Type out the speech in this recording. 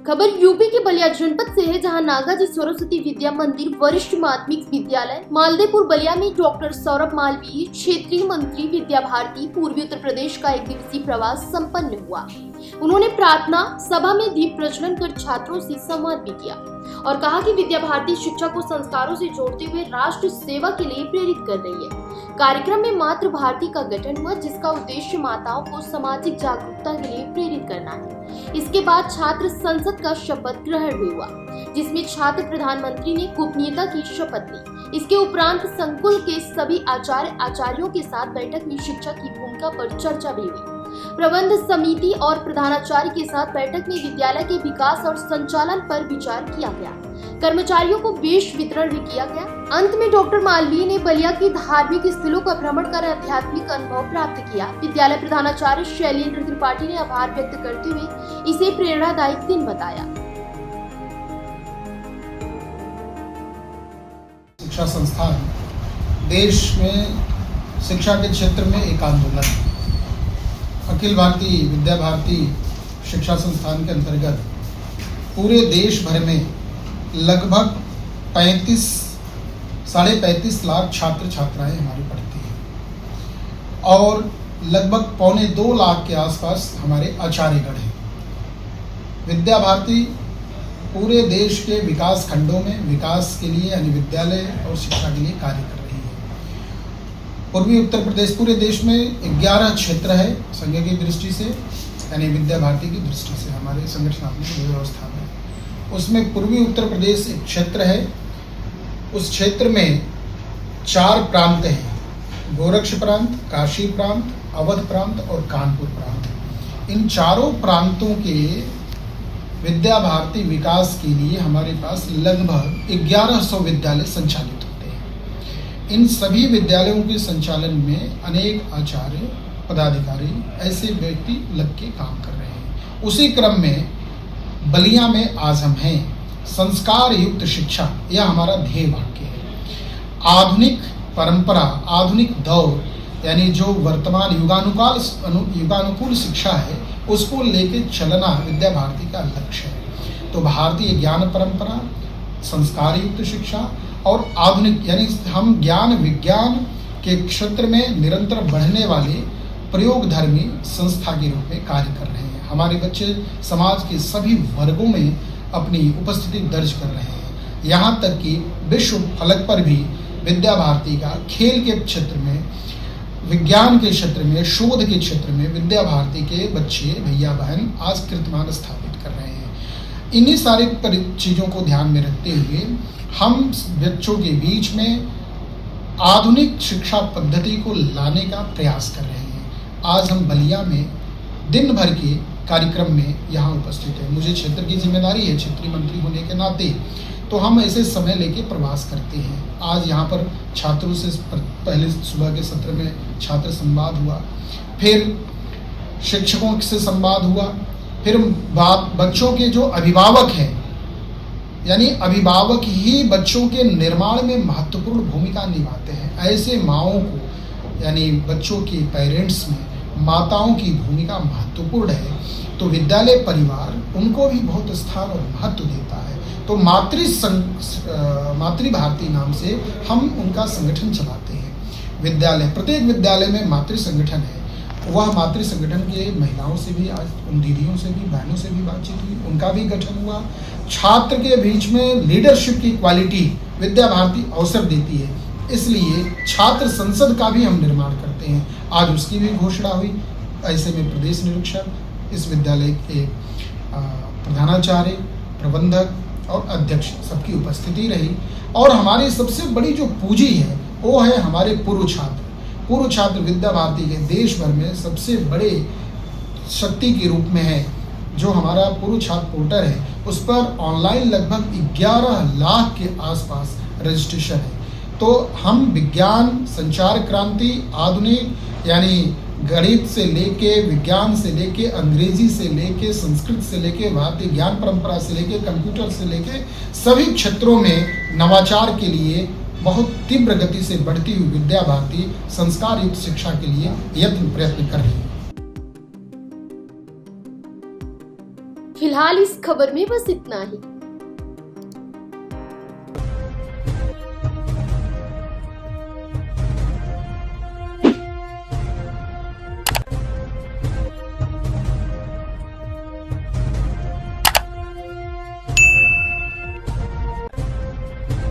खबर यूपी के बलिया जनपद से है, जहां नागाजी सरस्वती विद्या मंदिर वरिष्ठ माध्यमिक विद्यालय मालदेपुर बलिया में डॉक्टर सौरभ मालवीय क्षेत्रीय मंत्री विद्या भारती पूर्वी उत्तर प्रदेश का 1 दिवसीय प्रवास संपन्न हुआ। उन्होंने प्रार्थना सभा में दीप प्रज्वलन कर छात्रों से संवाद भी किया और कहा कि विद्या भारती शिक्षा को संस्कारों से जोड़ते हुए राष्ट्र सेवा के लिए प्रेरित कर रही है। कार्यक्रम में मातृ भारती का गठन हुआ, जिसका उद्देश्य माताओं को सामाजिक जागरूकता के लिए प्रेरित करना है। इसके बाद छात्र संसद का शपथ ग्रहण भी हुआ, जिसमें छात्र प्रधानमंत्री ने गोपनीयता की शपथ ली। इसके उपरांत संकुल के सभी आचार्यों के साथ बैठक में शिक्षा की भूमिका पर चर्चा भी हुई। प्रबंध समिति और प्रधानाचार्य के साथ बैठक में विद्यालय के विकास और संचालन पर विचार किया गया। कर्मचारियों को वेश वितरण भी किया गया। अंत में डॉक्टर मालवीय ने बलिया की धार्मिक स्थलों का भ्रमण कर आध्यात्मिक अनुभव प्राप्त किया। विद्यालय प्रधानाचार्य शैलेंद्र त्रिपाठी ने आभार व्यक्त करते हुए इसे प्रेरणादायक दिन बताया। शिक्षा संस्थान देश में शिक्षा के क्षेत्र में एक आंदोलन है। अखिल भारतीय विद्या भारती शिक्षा संस्थान के अंतर्गत पूरे देश भर में लगभग 35-35.5 लाख छात्र छात्राएं हमारी पढ़ती हैं और लगभग 1.25 लाख के आसपास हमारे आचार्यगण हैं। विद्या भारती पूरे देश के विकास खंडों में विकास के लिए यानी विद्यालय और शिक्षा के लिए कार्य कर रही है। पूर्वी उत्तर प्रदेश पूरे देश में 11 क्षेत्र है संघ की दृष्टि से, यानी विद्या भारती की दृष्टि से हमारे संगठनात्मक व्यवस्था में। उसमें पूर्वी उत्तर प्रदेश एक क्षेत्र है। उस क्षेत्र में 4 प्रांत हैं: गोरक्ष प्रांत, काशी प्रांत, अवध प्रांत और कानपुर प्रांत। इन चारों प्रांतों के विद्या भारती विकास के लिए हमारे पास लगभग 1100 विद्यालय संचालित होते हैं। इन सभी विद्यालयों के संचालन में अनेक आचार्य पदाधिकारी ऐसे व्यक्ति लग के काम कर रहे हैं। उसी क्रम में बलिया में आज हम हैं। संस्कार युक्त शिक्षा, यह हमारा ध्येय वाक्य है। आधुनिक परंपरा, आधुनिक दौर, यानी जो वर्तमान युगानुकूल शिक्षा है, उसको लेके चलना विद्या भारती का लक्ष्य है। तो भारतीय ज्ञान परंपरा, संस्कार युक्त शिक्षा और आधुनिक, यानी हम ज्ञान विज्ञान के क्षेत्र में निरंतर बढ़ने वाले प्रयोगधर्मी संस्था के रूप में कार्य कर रहे हैं। हमारे बच्चे समाज के सभी वर्गों में अपनी उपस्थिति दर्ज कर रहे हैं। यहाँ तक कि विश्व फलक पर भी विद्या भारती का खेल के क्षेत्र में, विज्ञान के क्षेत्र में, शोध के क्षेत्र में विद्या भारती के बच्चे भैया बहन आज कीर्तिमान स्थापित कर रहे हैं। इन्हीं सारी चीज़ों को ध्यान में रखते हुए हम बच्चों के बीच में आधुनिक शिक्षा पद्धति को लाने का प्रयास कर रहे हैं। आज हम बलिया में दिन भर के कार्यक्रम में यहाँ उपस्थित हैं। मुझे क्षेत्र की जिम्मेदारी है क्षेत्रीय मंत्री होने के नाते, तो हम ऐसे समय लेके प्रवास करते हैं। आज यहाँ पर छात्रों से पहले सुबह के सत्र में छात्र संवाद हुआ, फिर शिक्षकों से संवाद हुआ, फिर बच्चों के जो अभिभावक हैं, यानी अभिभावक ही बच्चों के निर्माण में महत्वपूर्ण भूमिका निभाते हैं। ऐसे माँओं को, यानी बच्चों के पेरेंट्स में माताओं की भूमिका महत्वपूर्ण है। तो विद्यालय परिवार उनको भी बहुत स्थान और महत्व देता है। तो मातृ भारती नाम से हम उनका संगठन चलाते हैं। विद्यालय, प्रत्येक विद्यालय में मातृ संगठन है। वह मातृ संगठन के महिलाओं से भी, आज उन दीदियों से भी, बहनों से भी बातचीत हुई, उनका भी गठन हुआ। छात्र के बीच में लीडरशिप की क्वालिटी विद्या भारती अवसर देती है, इसलिए छात्र संसद का भी हम निर्माण करते हैं। आज उसकी भी घोषणा हुई। ऐसे में प्रदेश निरीक्षक, इस विद्यालय के प्रधानाचार्य, प्रबंधक और अध्यक्ष सबकी उपस्थिति रही। और हमारी सबसे बड़ी जो पूंजी है वो है हमारे पूर्व छात्र विद्या भारती के देश भर में सबसे बड़े शक्ति के रूप में है। जो हमारा पूर्व छात्र पोर्टल है, उस पर ऑनलाइन लगभग 11 लाख के आसपास रजिस्ट्रेशन है। तो हम विज्ञान, संचार क्रांति, आधुनिक यानी गणित से लेके, विज्ञान से लेके, अंग्रेजी से लेके, संस्कृत से लेके, भारतीय ज्ञान परंपरा से लेके, कंप्यूटर से लेके सभी क्षेत्रों में नवाचार के लिए बहुत तीव्र गति से बढ़ती हुई विद्या भारती संस्कार युक्त शिक्षा के लिए यत्न प्रयत्न कर रही है। फिलहाल इस खबर में बस इतना ही।